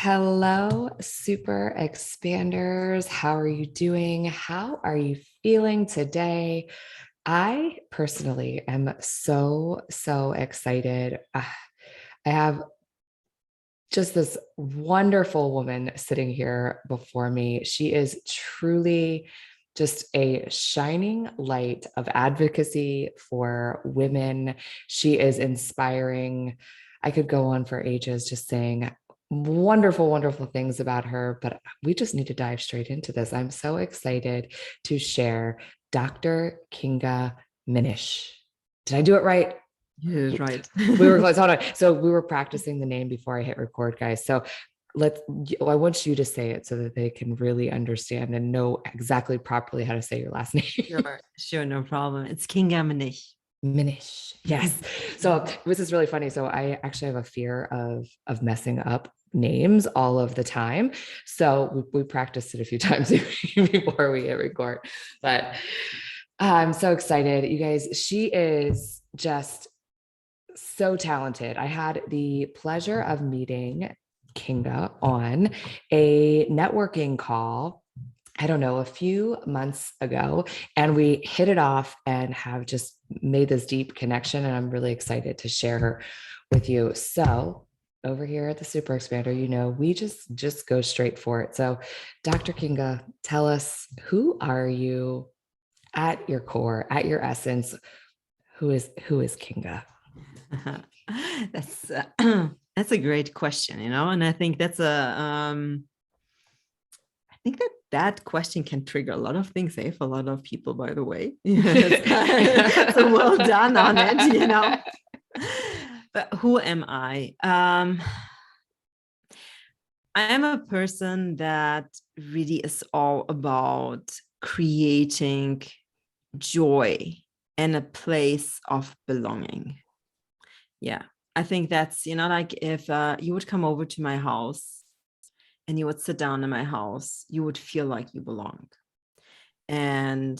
Hello, super expanders. How are you doing? How are you feeling today? I personally am so excited. I have just this wonderful woman sitting here before me. She is truly just a shining light of advocacy for women. She is inspiring. I could go on for ages just saying wonderful things about her, but we just need to dive straight into this. I'm so excited to share Dr. Kinga Mnich. Did I do it right? Yeah, right. We were close. Hold on. So we were practicing the name before I hit record, guys. So let's, I want you to say it so that they can really understand and know exactly properly how to say your last name. Sure, no problem. It's Kinga Mnich. Minish. Yes. So this is really funny. So I actually have a fear of messing up names all of the time. So we practiced it a few times before we hit record. But I'm so excited. You guys, she is just so talented. I had the pleasure of meeting Kinga on a networking call, I don't know, a few months ago, and we hit it off and have just made this deep connection. And I'm really excited to share her with you. So, over here at the Super Expander, we just go straight for it. So, Dr. Kinga, tell us, who are you at your core, at your essence? Who is Kinga? That's that's a great question, and I think that's I think that question can trigger a lot of things for a lot of people, by the way. So well done on it. But who am I? I am a person that really is all about creating joy and a place of belonging. Yeah, I think that's, like if you would come over to my house and you would sit down in my house, you would feel like you belong. And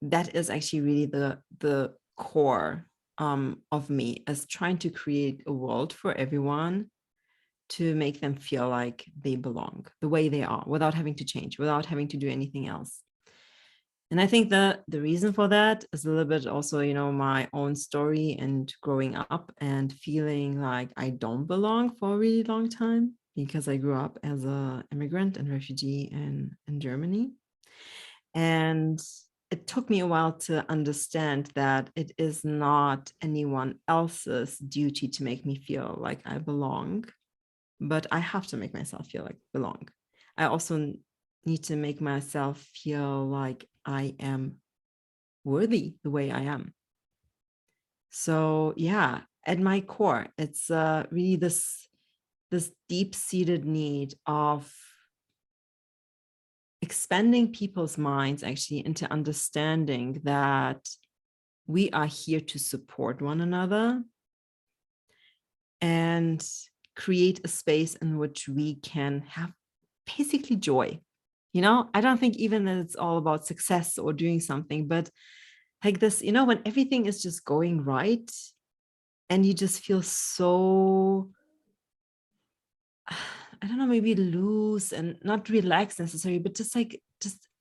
that is actually really the core of me, as trying to create a world for everyone to make them feel like they belong the way they are, without having to change, without having to do anything else. And I think the reason for that is a little bit also, my own story and growing up and feeling like I don't belong for a really long time, because I grew up as an immigrant and refugee in Germany. And it took me a while to understand that it is not anyone else's duty to make me feel like I belong, but I have to make myself feel like I belong. I also need to make myself feel like I am worthy the way I am. So yeah, at my core, it's really this deep-seated need of expanding people's minds actually into understanding that we are here to support one another and create a space in which we can have basically joy. I don't think even that it's all about success or doing something, but like this, when everything is just going right and you just feel so, I don't know, maybe loose and not relaxed necessarily, but just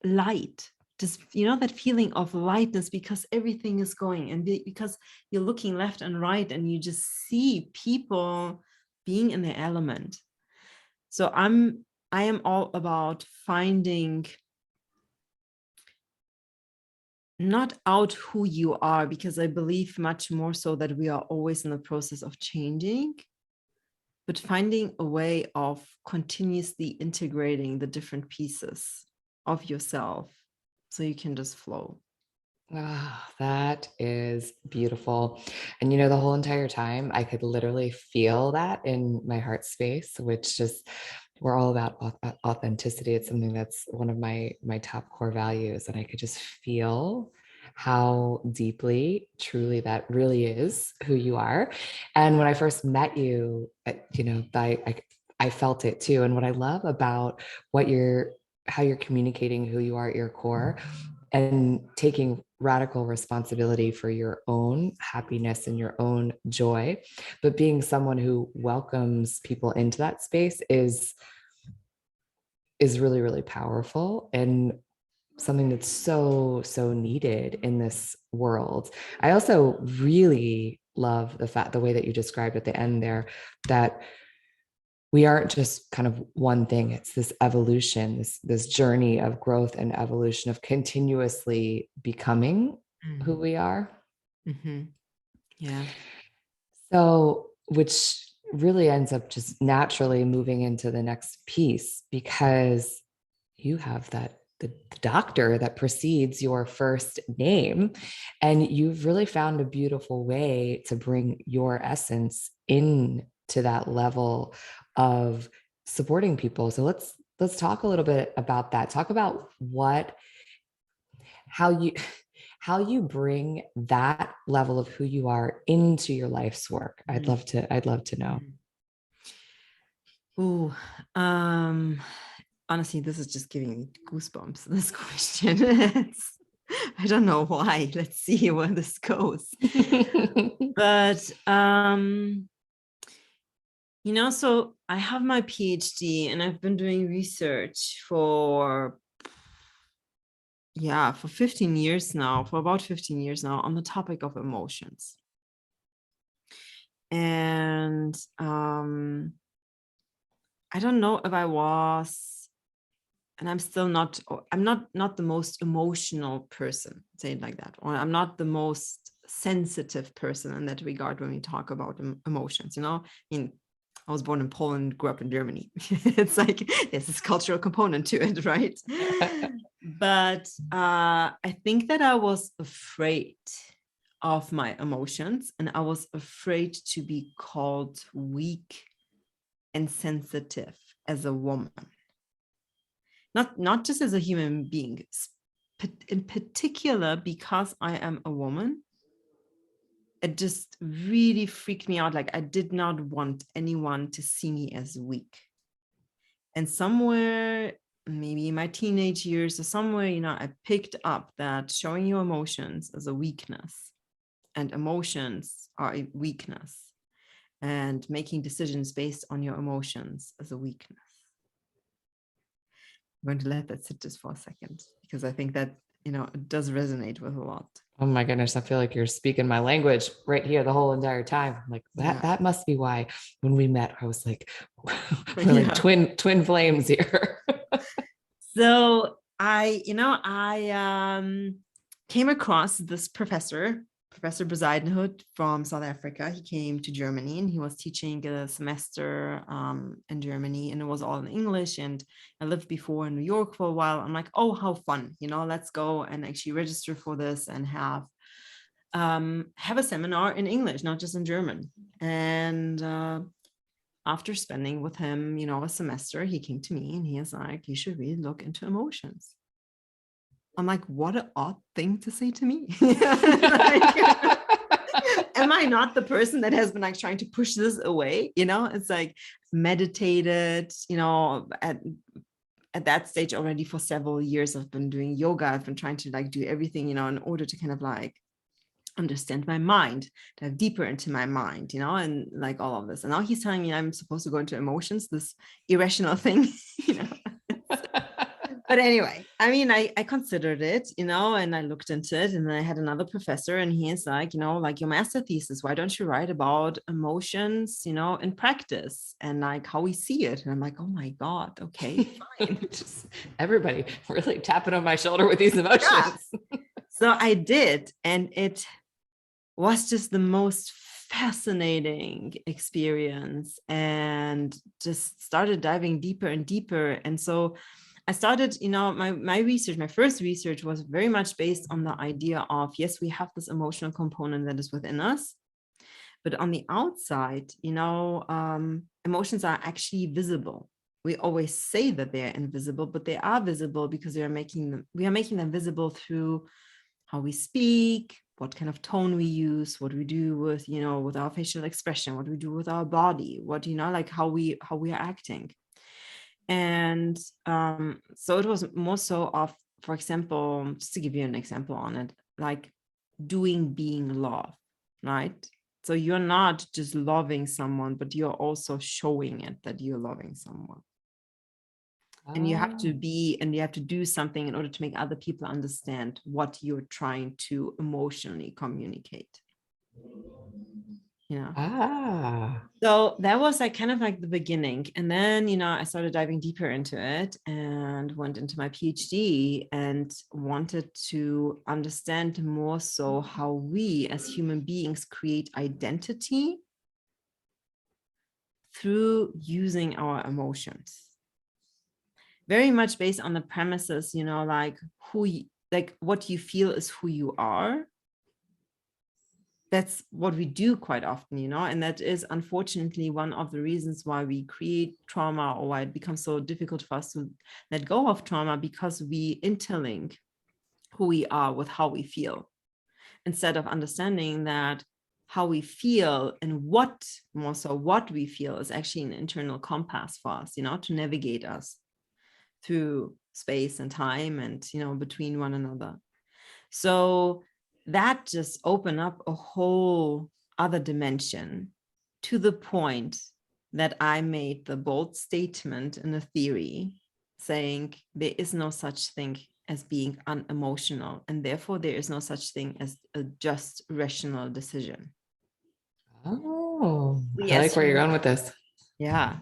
light, just, that feeling of lightness, because everything is going, and because you're looking left and right and you just see people being in their element. So I am all about finding not out who you are, because I believe much more so that we are always in the process of changing, but finding a way of continuously integrating the different pieces of yourself so you can just flow. Oh, that is beautiful. And the whole entire time I could literally feel that in my heart space, which just, we're all about authenticity. It's something that's one of my top core values. And I could just feel how deeply, truly, that really is who you are. And when I first met you, I felt it too. And what I love about how you're communicating who you are at your core and taking radical responsibility for your own happiness and your own joy. But being someone who welcomes people into that space is really, really powerful and something that's so, so needed in this world. I also really love the way that you described at the end there, that we aren't just kind of one thing. It's this evolution, this journey of growth and evolution, of continuously becoming who we are. Mm-hmm. Yeah. So, which really ends up just naturally moving into the next piece, because you have the doctor that precedes your first name, and you've really found a beautiful way to bring your essence into that level of supporting people. So let's talk a little bit about that. Talk about how you bring that level of who you are into your life's work. I'd love to know. Ooh, honestly, this is just giving me goosebumps, this question. I don't know why. Let's see where this goes. But so I have my PhD and I've been doing research for 15 years now, for about 15 years now, on the topic of emotions. And I don't know if I was, and I'm still not, I'm not the most emotional person, say it like that, or I'm not the most sensitive person in that regard when we talk about emotions. I mean, I was born in Poland, grew up in Germany. It's like there's this cultural component to it, right? But I think that I was afraid of my emotions, and I was afraid to be called weak and sensitive as a woman. Not just as a human being, in particular because I am a woman. It just really freaked me out. Like, I did not want anyone to see me as weak. And somewhere, maybe in my teenage years or somewhere, I picked up that showing your emotions as a weakness, and emotions are a weakness, and making decisions based on your emotions as a weakness. I'm going to let that sit just for a second, because I think that, it does resonate with a lot. Oh my goodness, I feel like you're speaking my language right here the whole entire time. Like that must be why when we met, I was like, we're like twin flames here. So I came across this Professor Bezuidenhout from South Africa. He came to Germany and he was teaching a semester in Germany, and it was all in English. And I lived before in New York for a while. I'm like, oh, how fun, let's go and actually register for this and have a seminar in English, not just in German. And after spending with him, a semester, he came to me and he is like, you should really look into emotions. I'm like, what an odd thing to say to me. Am I not the person that has been like trying to push this away? It's like meditated, at that stage already for several years. I've been doing yoga. I've been trying to like do everything, in order to kind of like understand my mind, dive deeper into my mind, and like all of this. And now he's telling me I'm supposed to go into emotions, this irrational thing, But anyway, I mean, I considered it, and I looked into it, and then I had another professor, and he is like, like your master thesis, why don't you write about emotions, in practice and like how we see it? And I'm like, oh my God, okay, fine. Just everybody really tapping on my shoulder with these emotions. Yeah. So I did, and it was just the most fascinating experience, and just started diving deeper and deeper. And so I started, my research, my first research was very much based on the idea of, yes, we have this emotional component that is within us, but on the outside, emotions are actually visible. We always say that they're invisible, but they are visible because we are making them visible through how we speak, what kind of tone we use, what we do with, with our facial expression, what we do with our body, what, like how we are acting. And so it was more so of, for example, just to give you an example on it, like doing being love, right? So you're not just loving someone, but you're also showing it that you're loving someone. And you have to Oh. be, and you have to do something in order to make other people understand what you're trying to emotionally communicate. You know? Ah. So that was like kind of like the beginning. And then, I started diving deeper into it and went into my PhD and wanted to understand more so how we as human beings create identity through using our emotions. Very much based on the premises, like like what you feel is who you are. That's what we do quite often, and that is unfortunately one of the reasons why we create trauma, or why it becomes so difficult for us to let go of trauma, because we interlink who we are with how we feel, instead of understanding that how we feel and what we feel is actually an internal compass for us, to navigate us through space and time and, between one another. So that just opened up a whole other dimension, to the point that I made the bold statement in a theory saying there is no such thing as being unemotional, and therefore there is no such thing as a just rational decision. Oh, We I as like where you're going with this. Yeah.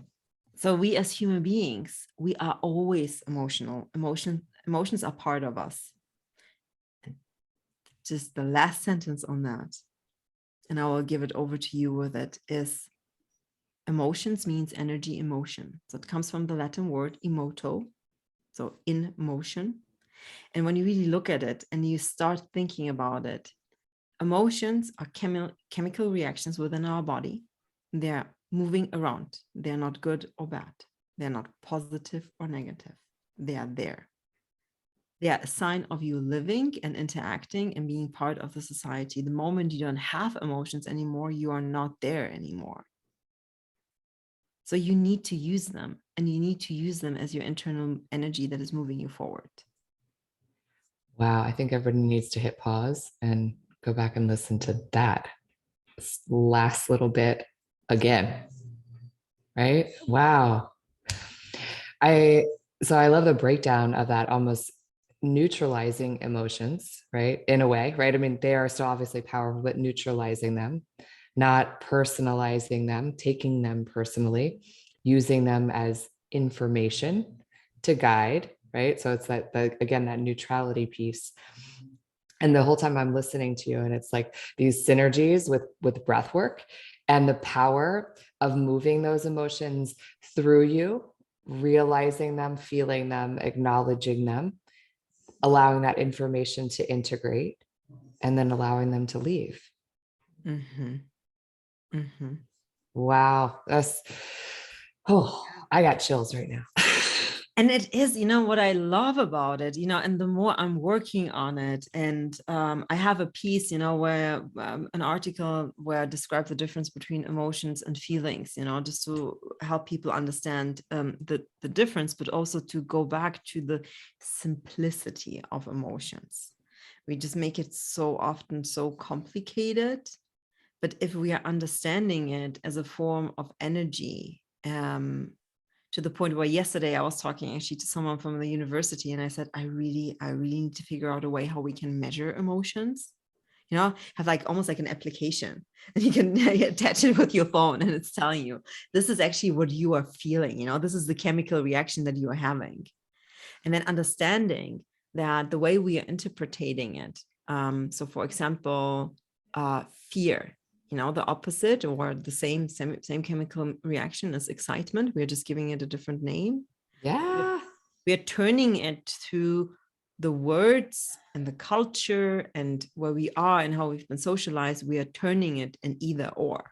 So we as human beings, we are always emotional. Emotions are part of us. Just the last sentence on that, and I will give it over to you with it, is emotions means energy in motion. So it comes from the Latin word emoto, so in motion. And when you really look at it and you start thinking about it, emotions are chemical reactions within our body. They're moving around. They're not good or bad. They're not positive or negative. They are there. They are a sign of you living and interacting and being part of the society. The moment you don't have emotions anymore, you are not there anymore. So you need to use them, and you need to use them as your internal energy that is moving you forward. Wow, I think everybody needs to hit pause and go back and listen to that last little bit again. Right? Wow. I love the breakdown of that, almost neutralizing emotions, right? In a way, right? I mean, they are still obviously powerful, but neutralizing them, not personalizing them, taking them personally, using them as information to guide, right? So it's again, that neutrality piece. And the whole time I'm listening to you, and it's like these synergies with breath work and the power of moving those emotions through you, realizing them, feeling them, acknowledging them, allowing that information to integrate, and then allowing them to leave. Mm-hmm. Mm-hmm. Wow. I got chills right now. And it is, what I love about it, and the more I'm working on it, and I have a piece, where an article where I describe the difference between emotions and feelings, just to help people understand the difference, but also to go back to the simplicity of emotions. We just make it so often so complicated. But if we are understanding it as a form of energy, to the point where yesterday I was talking actually to someone from the university, and I said, I really need to figure out a way how we can measure emotions, have like almost like an application, and you can attach it with your phone, and it's telling you, this is actually what you are feeling, this is the chemical reaction that you are having. And then understanding that the way we are interpreting it. So for example, fear, the opposite or the same chemical reaction as excitement. We're just giving it a different name. Yeah. We're turning it through the words and the culture and where we are and how we've been socialized. We are turning it in either or.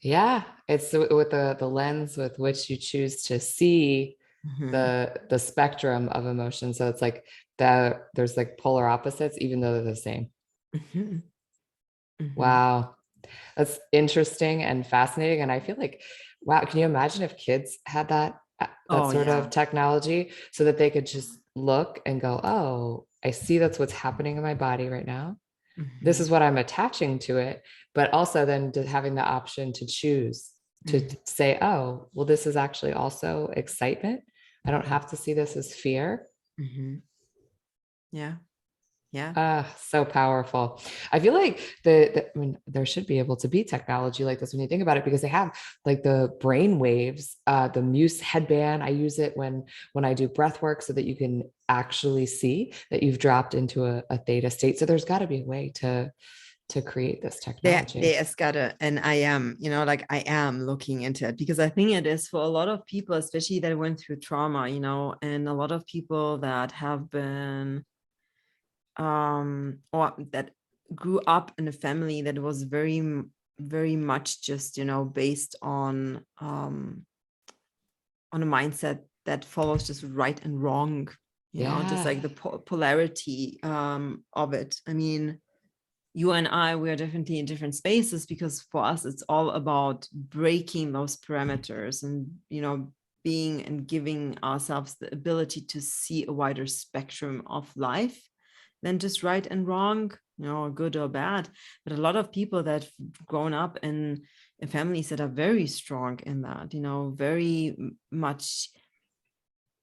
Yeah. It's with the lens with which you choose to see the spectrum of emotion. So it's like there's like polar opposites, even though they're the same. Wow. That's interesting and fascinating. And I feel like, wow, can you imagine if kids had that Oh, sort yeah. of technology so that they could just look and go, oh, I see that's what's happening in my body right now. This Mhm. is what I'm attaching to it. But also then having the option to choose to Mhm. say, oh, well, this is actually also excitement. I don't have to see this as fear. Mhm. Yeah. Yeah. Ah, so powerful. I feel like I mean, there should be able to be technology like this when you think about it, because they have like the brain waves, the Muse headband. I use it when I do breath work so that you can actually see that you've dropped into a theta state. So there's got to be a way to create this technology. There's gotta, and I am, like I am looking into it, because I think it is for a lot of people, especially that went through trauma, and a lot of people that have been or that grew up in a family that was very much just based on a mindset that follows just right and wrong, just Yeah. like the polarity of it. I mean, you and I, we are definitely in different spaces, because for us it's all about breaking those parameters and being and giving ourselves the ability to see a wider spectrum of life than just right and wrong, good or bad. But a lot of people that have grown up in families that are very strong in that, very much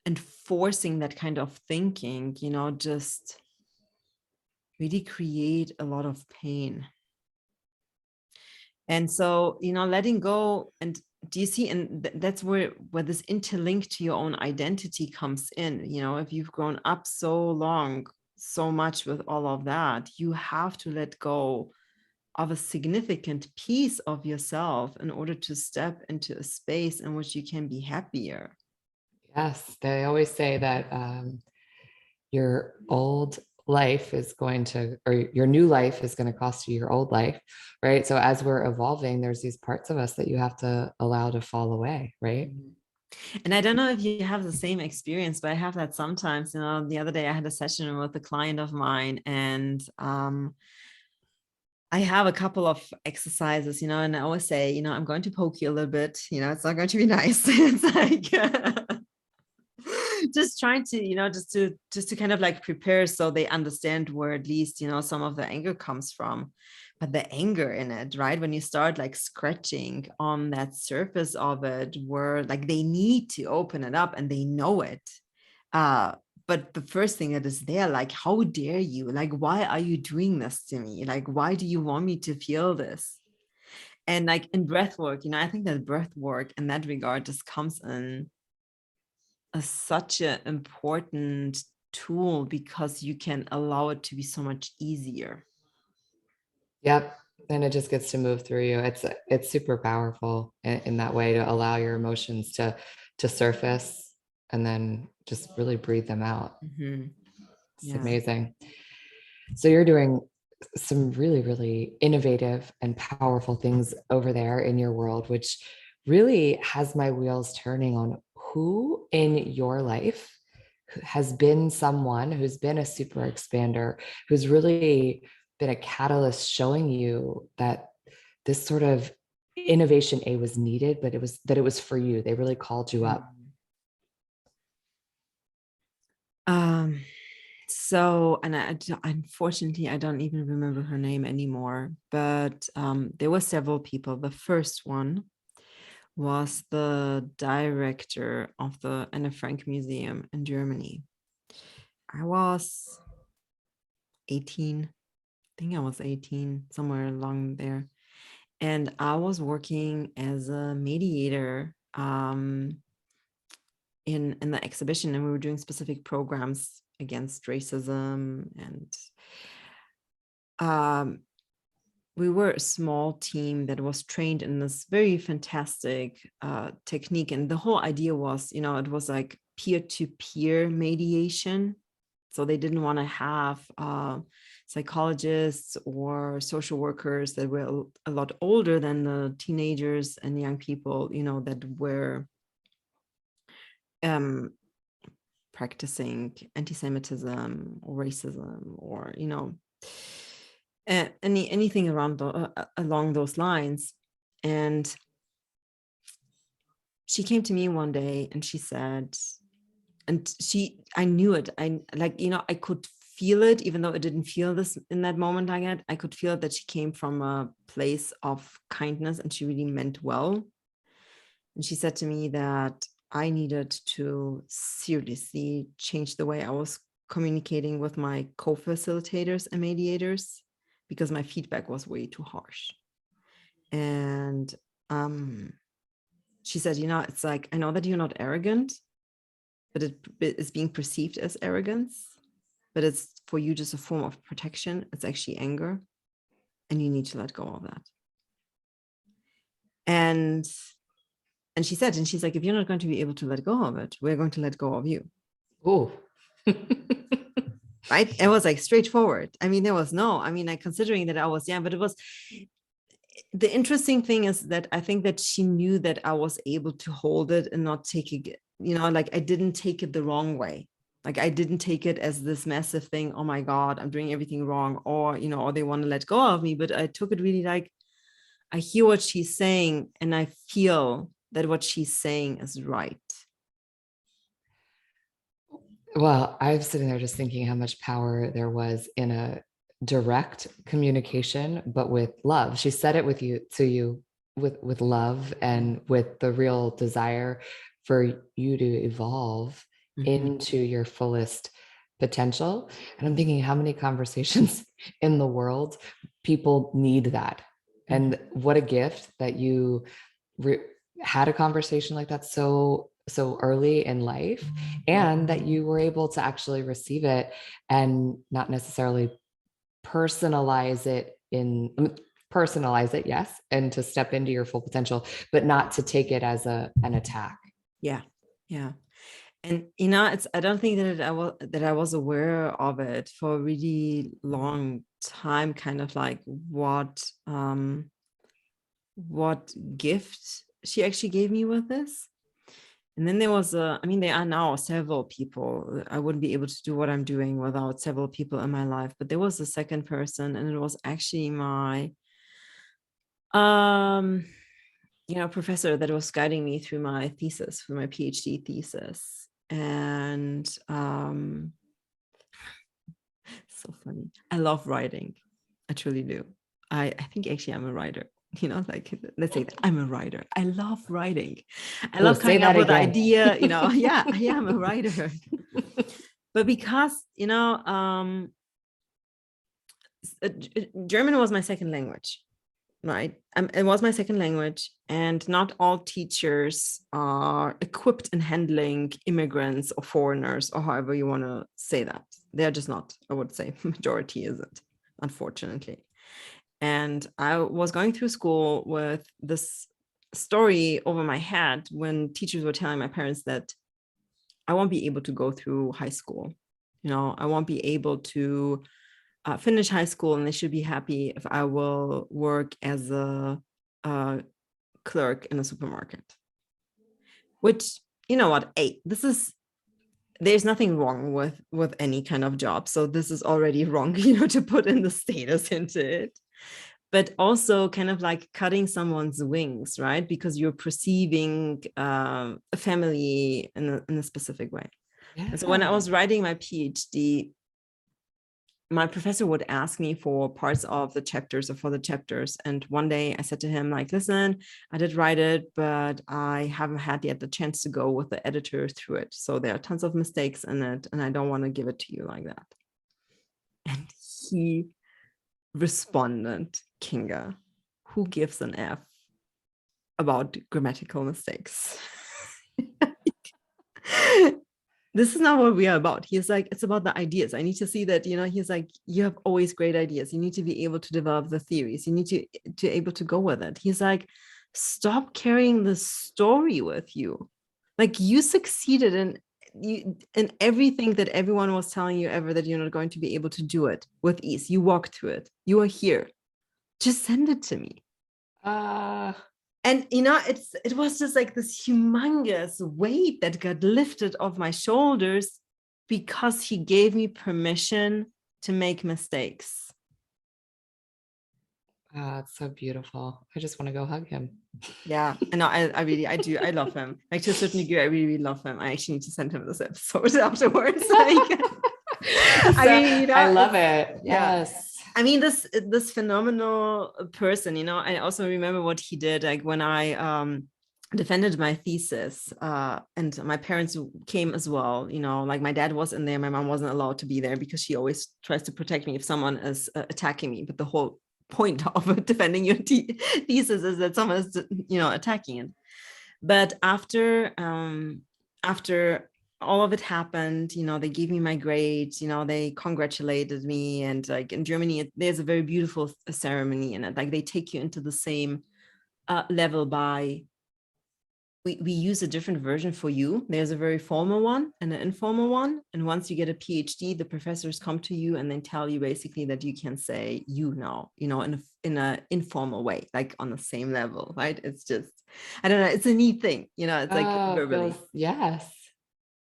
enforcing that kind of thinking, just really create a lot of pain. And so, letting go, and do you see, and that's where this interlink to your own identity comes in. If you've grown up so long, so much with all of that, you have to let go of a significant piece of yourself in order to step into a space in which you can be happier. Yes. They always say that your old life is going to, or your new life is going to cost you your old life, right? So as we're evolving, there's these parts of us that you have to allow to fall away, right? Mhm. And I don't know if you have the same experience, but I have that sometimes. The other day I had a session with a client of mine, and I have a couple of exercises, and I always say, I'm going to poke you a little bit, it's not going to be nice. It's like just trying to, just to kind of like prepare so they understand where at least, some of the anger comes from. But the anger in it, right? When you start like scratching on that surface of it, where like they need to open it up and they know it. Uh, but the first thing that is there, like, how dare you? Like, why are you doing this to me? Like, why do you want me to feel this? And like in breath work, I think that breath work in that regard just comes in as such an important tool, because you can allow it to be so much easier. Yep. And it just gets to move through you. It's super powerful in that way, to allow your emotions to surface and then just really breathe them out. Mm-hmm. It's Yeah. amazing. So you're doing some really, really innovative and powerful things over there in your world, which really has my wheels turning on who in your life has been someone who's been a super expander, who's really been a catalyst showing you that this sort of innovation A was needed, but it was for you. They really called you up. Um, so, and unfortunately, I don't even remember her name anymore, but there were several people. The first one was the director of the Anne Frank Museum in Germany. I was 18. I think I was 18, somewhere along there. And I was working as a mediator in the exhibition, and we were doing specific programs against racism. And we were a small team that was trained in this very fantastic technique. And the whole idea was, it was like peer-to-peer mediation. So they didn't want to have psychologists or social workers that were a lot older than the teenagers and young people, that were practicing anti-Semitism or racism, or anything around along those lines. And she came to me one day and she said, and I knew it. I like, I could feel it, even though it didn't feel this in that moment like that. I could feel that she came from a place of kindness and she really meant well. And she said to me that I needed to seriously change the way I was communicating with my co-facilitators and mediators, because my feedback was way too harsh. And she said, it's like, I know that you're not arrogant, but it is being perceived as arrogance, but it's for you just a form of protection. It's actually anger, and you need to let go of that. And she said, and she's like, if you're not going to be able to let go of it, we're going to let go of you. Oh. Right? It was like straightforward. I mean, there was like considering that I was young, but it was, the interesting thing is that I think that she knew that I was able to hold it and not take it, like I didn't take it the wrong way. Like I didn't take it as this massive thing. Oh my God, I'm doing everything wrong, or, or they want to let go of me. But I took it really like, I hear what she's saying and I feel that what she's saying is right. Well, I was sitting there just thinking how much power there was in a direct communication, but with love. She said it with you to you with love and with the real desire for you to evolve into your fullest potential. And I'm thinking how many conversations in the world people need that. And what a gift that you had a conversation like that so early in life, and that you were able to actually receive it and not necessarily personalize it, yes, and to step into your full potential, but not to take it as an attack. Yeah. And I don't think that I was aware of it for a really long time, kind of like what gift she actually gave me with this. And then there was there are now several people. I wouldn't be able to do what I'm doing without several people in my life. But there was a second person, and it was actually my professor that was guiding me through my thesis, for my PhD thesis. And so funny. I love writing. I truly do. I think actually I'm a writer. Like, let's say that I'm a writer. I love writing. I love coming up with an idea. Yeah, I am a writer. But because German was my second language. Right. It was my second language, and not all teachers are equipped in handling immigrants or foreigners, or however you want to say that. They're just not. I would say majority isn't, unfortunately. And I was going through school with this story over my head when teachers were telling my parents that I won't be able to go through high school. I won't be able to finish high school, and they should be happy if I will work as a clerk in a supermarket. Which, there's nothing wrong with any kind of job. So this is already wrong, to put in the status into it. But also kind of like cutting someone's wings, right? Because you're perceiving a family in a specific way. Yeah. And so when I was writing my PhD, my professor would ask me for parts of the chapters, or for the chapters. And one day I said to him, like, listen, I did write it, but I haven't had yet the chance to go with the editor through it. So there are tons of mistakes in it, and I don't want to give it to you like that. And he responded, Kinga, who gives an F about grammatical mistakes? This is not what we are about. He's like, it's about the ideas. I need to see that, he's like, you have always great ideas. You need to be able to develop the theories. You need to able to go with it. He's like, stop carrying the story with you. Like, you succeeded in everything that everyone was telling you ever, that you're not going to be able to do it with ease. You walked through it. You are here. Just send it to me. And, it was just like this humongous weight that got lifted off my shoulders, because he gave me permission to make mistakes. It's so beautiful. I just want to go hug him. Yeah, and I really, I do. I love him. Like, to a certain degree, I really, really love him. I actually need to send him this episode afterwards. I mean, I love it. yeah. Yes. I mean, this phenomenal person, I also remember what he did, like when I defended my thesis, and my parents came as well, like my dad was in there, my mom wasn't allowed to be there because she always tries to protect me if someone is attacking me. But the whole point of defending your thesis is that someone is, attacking it. But after all of it happened, they gave me my grades, they congratulated me. And like in Germany, there's a very beautiful ceremony in it. Like they take you into the same level by, we use a different version for you. There's a very formal one and an informal one. And once you get a PhD, the professors come to you and then tell you basically that you can say, in a informal way, like on the same level, right? It's just, I don't know, it's a neat thing, it's like verbally. Yes.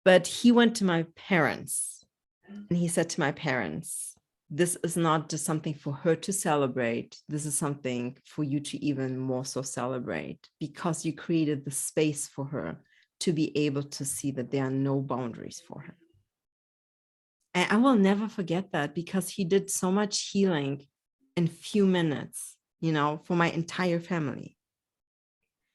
But he went to my parents and he said to my parents, this is not just something for her to celebrate. This is something for you to even more so celebrate, because you created the space for her to be able to see that there are no boundaries for her. And I will never forget that, because he did so much healing in few minutes, for my entire family.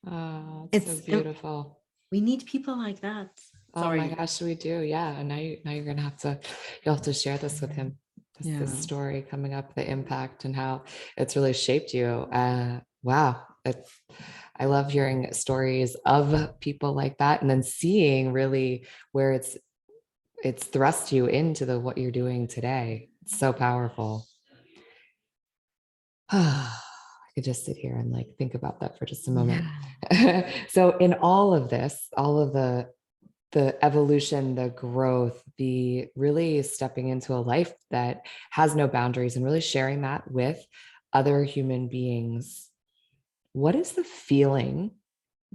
Oh, it's so beautiful. We need people like that. Sorry. Oh my gosh, we do. Yeah. And now you're gonna you'll have to share this with him. This story coming up, the impact and how it's really shaped you. Wow. I love hearing stories of people like that, and then seeing really where it's thrust you into what you're doing today. It's so powerful. I could just sit here and like think about that for just a moment. Yeah. So in all of this, all of the evolution, the growth, the really stepping into a life that has no boundaries and really sharing that with other human beings, what is the feeling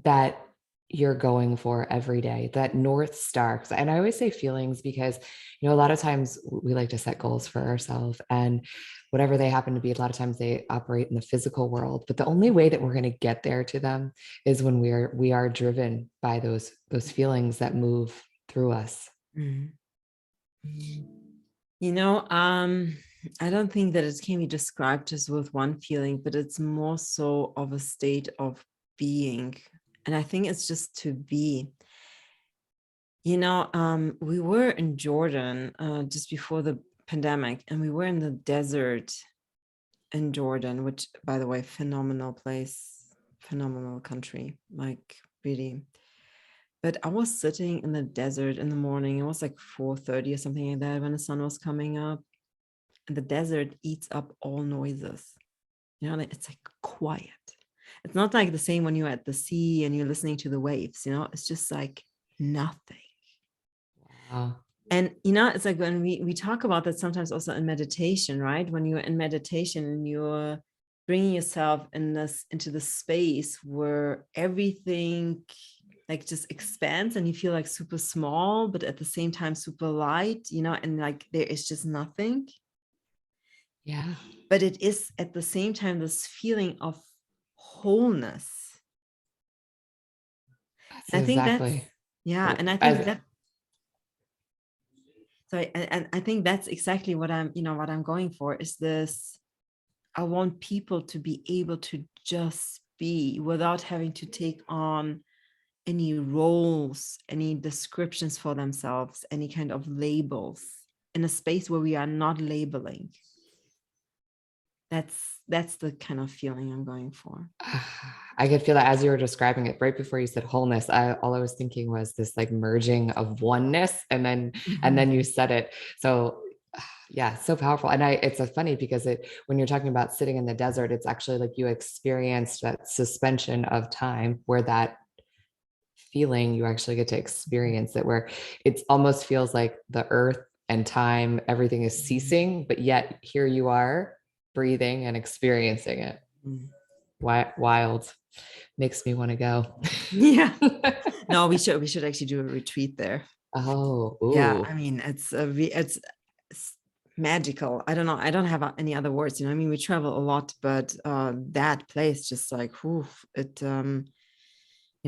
that you're going for every day, that North Star? And I always say feelings because, a lot of times we like to set goals for ourselves, and whatever they happen to be, a lot of times they operate in the physical world. But the only way that we're going to get there to them is when we are driven by those feelings that move through us. Mm-hmm. I don't think that it can be described just with one feeling, but it's more so of a state of being. And I think it's just to be. We were in Jordan just before the pandemic, and we were in the desert in Jordan, which, by the way, phenomenal place, phenomenal country, like really. But I was sitting in the desert in the morning. It was like 4:30 or something like that when the sun was coming up. And the desert eats up all noises. It's like quiet. It's not like the same when you're at the sea and you're listening to the waves, it's just like nothing. Wow. And, it's like when we talk about that sometimes also in meditation, right? When you're in meditation and you're bringing yourself into the space where everything like just expands and you feel like super small, but at the same time, super light, and like there is just nothing. Yeah. But it is at the same time, this feeling of wholeness. I think that's, yeah. And I think that, and I think that's exactly what I'm going for, is this, I want people to be able to just be without having to take on any roles, any descriptions for themselves, any kind of labels, in a space where we are not labeling. That's the kind of feeling I'm going for. I could feel that as you were describing it. Right before you said wholeness, all I was thinking was this like merging of oneness, and then you said it. So yeah, so powerful. And it's so funny because when you're talking about sitting in the desert, it's actually like you experienced that suspension of time, where that feeling, you actually get to experience it, where it almost feels like the earth and time, everything is ceasing, but yet here you are breathing and experiencing it. Wild. Makes me want to go. Yeah. No, we should actually do a retreat there. Oh, ooh. Yeah. I mean, it's magical. I don't know. I don't have any other words. I mean, we travel a lot, but that place just like, it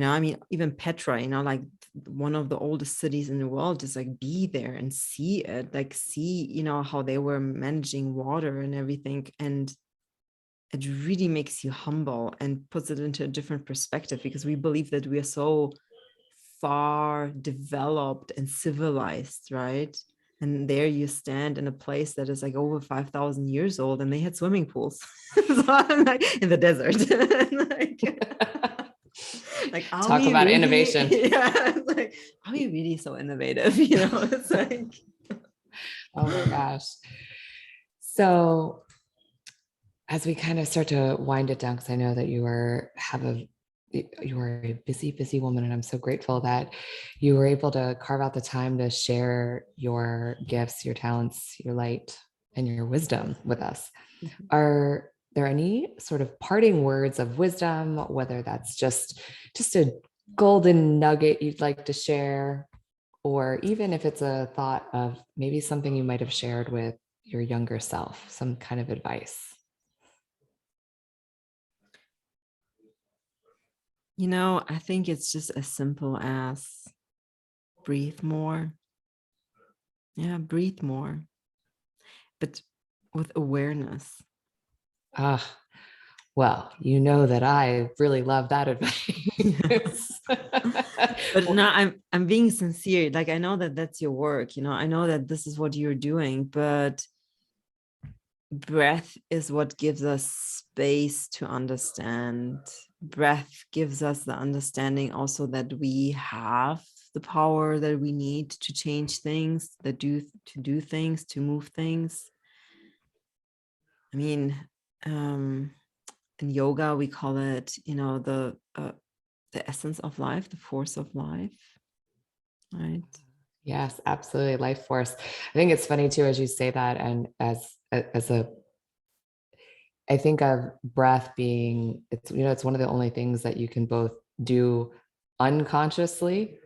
I mean, even Petra, like one of the oldest cities in the world, just like be there and see it, like see, how they were managing water and everything. And it really makes you humble and puts it into a different perspective, because we believe that we are so far developed and civilized, right? And there you stand in a place that is like over 5,000 years old, and they had swimming pools. So I'm like in the desert. like are Talk we about really, innovation. yeah, it's like, are we really so innovative? It's like, Oh my gosh. So as we kind of start to wind it down, because I know that you are a busy woman, and I'm so grateful that you were able to carve out the time to share your gifts, your talents, your light, and your wisdom with us. Are there any sort of parting words of wisdom, whether that's just a golden nugget you'd like to share, or even if it's a thought of maybe something you might have shared with your younger self, some kind of advice? I think it's just as simple as breathe more. Yeah, breathe more, but with awareness. Ah, well, you know that I really love that advice. But no, I'm being sincere. Like, I know that that's your work, I know that this is what you're doing, but breath is what gives us space to understand. Breath gives us the understanding also that we have the power that we need to change things, to do things, to move things. I mean, in yoga we call it, the essence of life, the force of life, right? Yes, absolutely. Life force. I think it's funny too, as you say that, and I think of breath being, it's one of the only things that you can both do unconsciously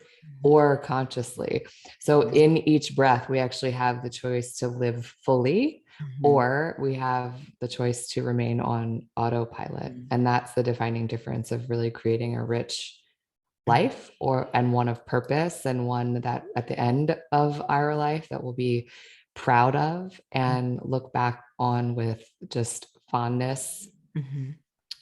or consciously. So in each breath, we actually have the choice to live fully, or we have the choice to remain on autopilot. And that's the defining difference of really creating a rich life, and one of purpose, and one that at the end of our life that we'll be proud of and look back on with just fondness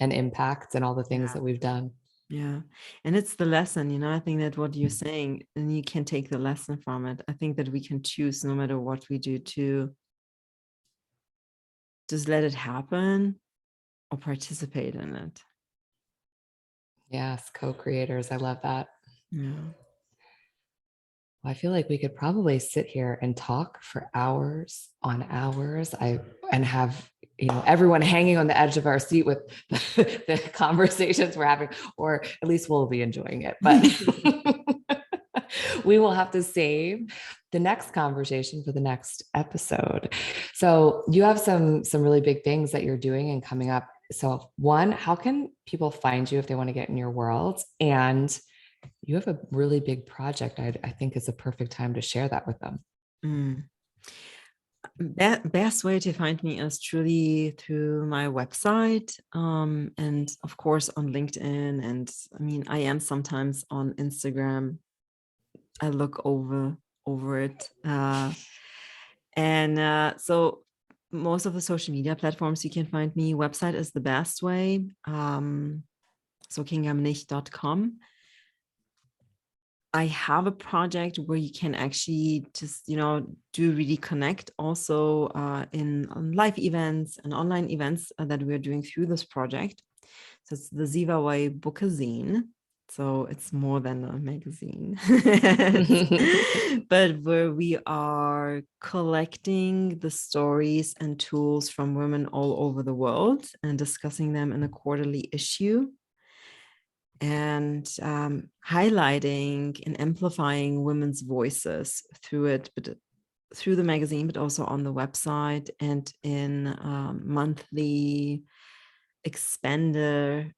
and impact and all the things that we've done. Yeah. And it's the lesson, I think that what you're saying, and you can take the lesson from it. I think that we can choose, no matter what we do, to just let it happen or participate in it. Yes, co-creators. I love that. Yeah. Well, I feel like we could probably sit here and talk for hours on hours. And have everyone hanging on the edge of our seat with the conversations we're having, or at least we'll be enjoying it. But we will have to save the next conversation for the next episode. So you have some really big things that you're doing and coming up. So one, how can people find you if they want to get in your world? And you have a really big project. I think is a perfect time to share that with them. Best way to find me is truly through my website, and of course on LinkedIn. And I mean, I am sometimes on Instagram. I look over it. So most of the social media platforms you can find me. Website is the best way. So kingamnich.com. I have a project where you can actually just, do really connect also in live events and online events that we're doing through this project. So it's the Ziva Way bookazine. So it's more than a magazine, but where we are collecting the stories and tools from women all over the world and discussing them in a quarterly issue, and highlighting and amplifying women's voices through it, but through the magazine, but also on the website, and in monthly expanding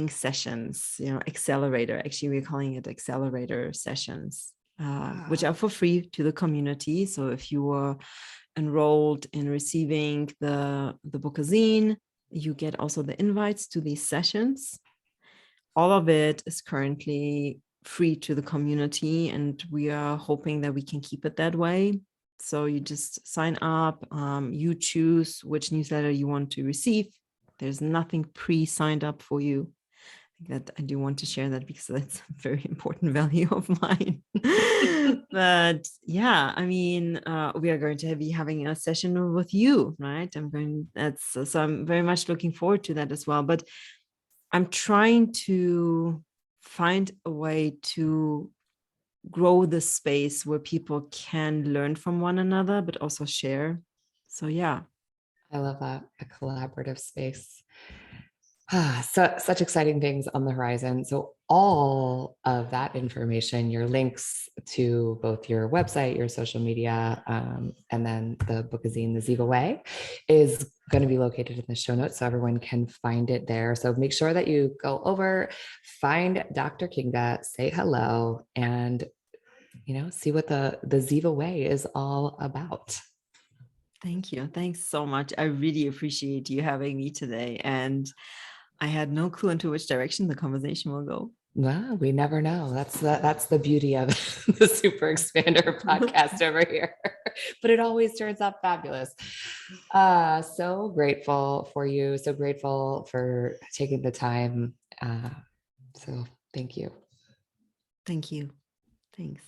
sessions, accelerator. Actually, we're calling it accelerator sessions, which are for free to the community. So if you are enrolled in receiving the bookazine, you get also the invites to these sessions. all of it is currently free to the community, and we are hoping that we can keep it that way. So you just sign up, you choose which newsletter you want to receive. There's nothing pre-signed up for you. That I do want to share that because that's a very important value of mine. But yeah, I mean, we are going to be having a session with you, right? So I'm very much looking forward to that as well. But I'm trying to find a way to grow the space where people can learn from one another, but also share. So yeah. I love that, a collaborative space. So such exciting things on the horizon. So all of that information, your links to both your website, your social media, and then the bookazine, the Ziva Way, is going to be located in the show notes so everyone can find it there. So make sure that you go over, find Dr. Kinga, say hello, and see what the Ziva Way is all about. Thank you. Thanks so much. I really appreciate you having me today. And I had no clue into which direction the conversation will go. Well, we never know. That's the beauty of the Super Expander podcast over here. But it always turns out fabulous. So grateful for you. So grateful for taking the time. So thank you. Thank you. Thanks.